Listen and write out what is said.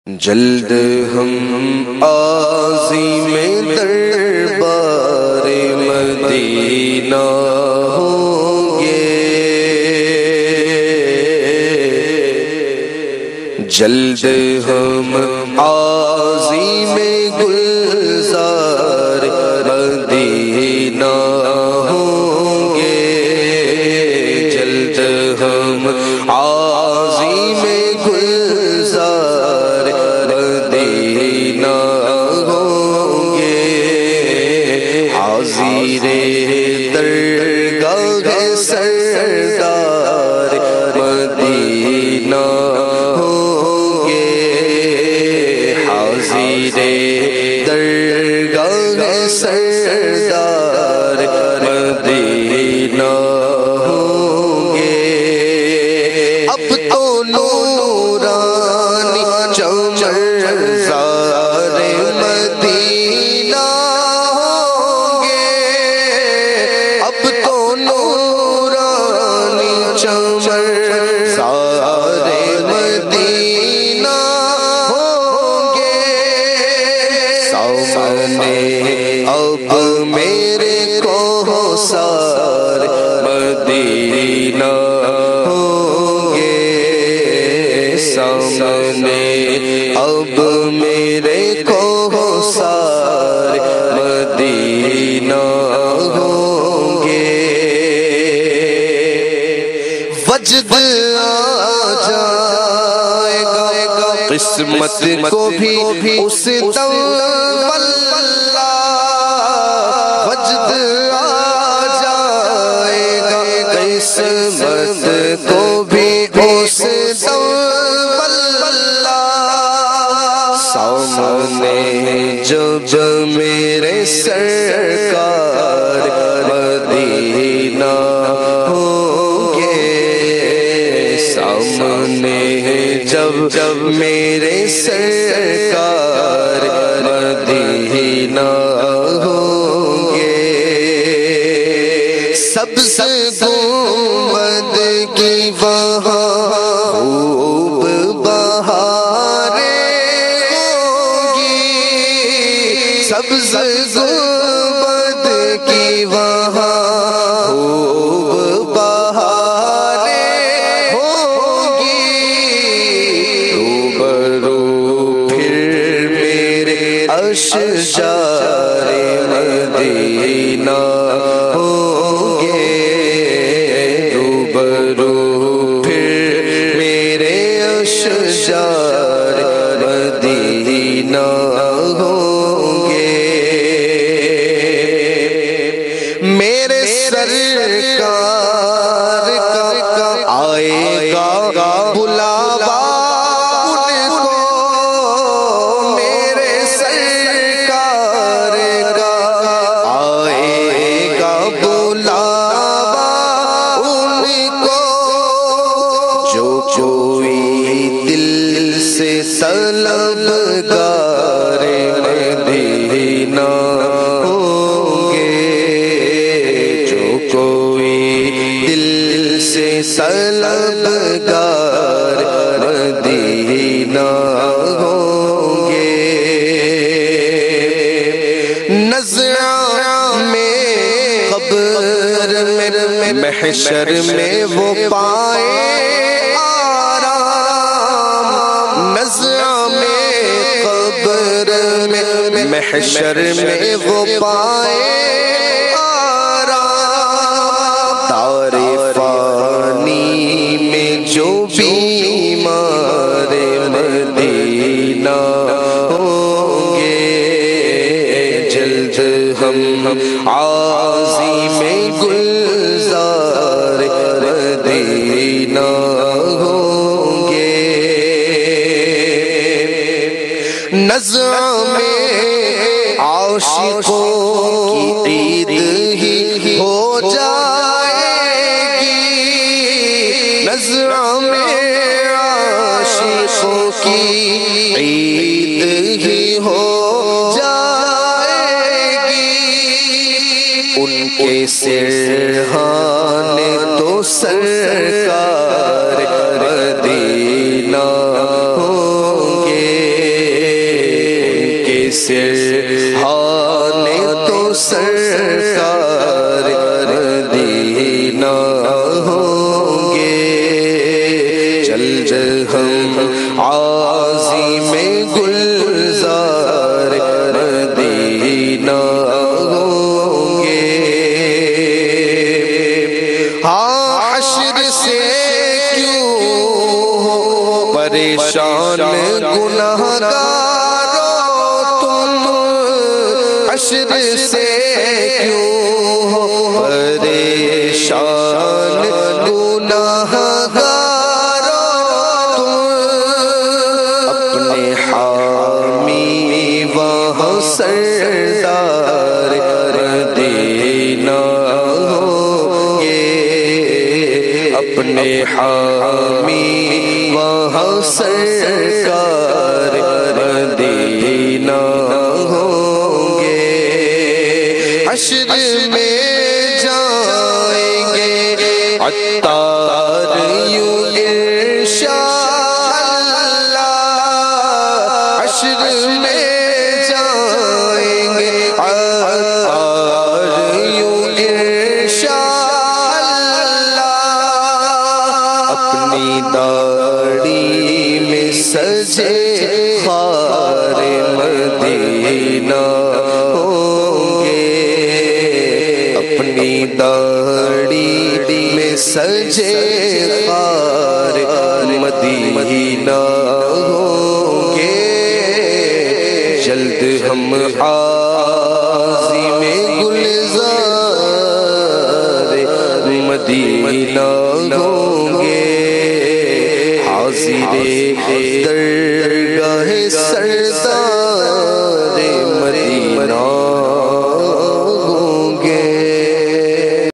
جلد ہم عظیم دربار مدینہ ہوں گے، جلد ہم عظیم گلزار مدینہ ہوں گے، جلد ہم عظیم گلزار مدینہ ہوں گے، حاضر درگاہ سردار مدینہ ہوں گے، حاضر درگاہ سردار مدینہ ہوں گے، اب تو نورانی چمرزار مدینہ ہوں گے، اب تو نورانی چمرزار مدینہ ہوں گے، سامنے اب میرے کوثر مدینہ ہوں گے، سامنے اب میرے کوثر مدینہ ہوں گے، وجد آ جائے گا قسمت کو بھی اس دم واللہ، وجد آ جائے گا قسمت کو بھی اس دم واللہ، سامنے جب میرے سرکار مدینہ ہوں گے، سامنے جب میرے سرکار مدینہ ہوں گے، سبز گنبد کی وہاں خوب بہاریں ہوں گی، سبز گنبد کی وہاں خوب بہاریں ہوں گی، روبرو پھر میرے اشجار مدینہ ہوں گے، روبرو پھر میرے اشجار مدینہ ہوں گے، میرے سرکار کا آئے گا بلاوا ان کو، میرے سرکار کا آئے گا بلاوا ان کو، جو کوئی دل سے طلبگار مدینہ ہوں گے، جو کوئی دل سے طلبگار مدینہ ہوں گے، نظر میں قبر میں محشر میں وہ پائے آرام، نظر میں قبر میں محشر میں وہ پائے آرام، دار فانی میں جو بیمار مدینہ ہوں گے، جلد ہم عظیم گلزار مدینہ ہوں گے، نظر میں عاشقوں کی عید ہی ہو جائے گی، نظر میں عاشقوں کی عید ہی ہو جائے گی، ان کے سرحان تو سرکار مدینہ ہوں گے، سرحانے تو سرکار مدینہ ہوں گے، جلد ہم عازم گلزار مدینہ ہوں گے۔ ہاں حشر سے کیوں ہو پریشان گناہگارو تم، حشر سے کیوں ہو پریشان گناہگارو تم، اپنے حامی وہاں سردار مدینہ ہوں گے، اپنے حامی وہاں سرکار مدینہ ہوں گے۔ حشر میں جائیں گے عطار یوں انشاءاللہ، حشر میں جائیں گے عطار یوں انشاءاللہ، اپنی داڑھی میں سجے خار مدینہ ہوں گے، اپنی داڑھی میں سجے خار مدینہ ہوں گے، جلد ہم عازم گلزار مدینہ ہوں گے، حاضر درگاہ سر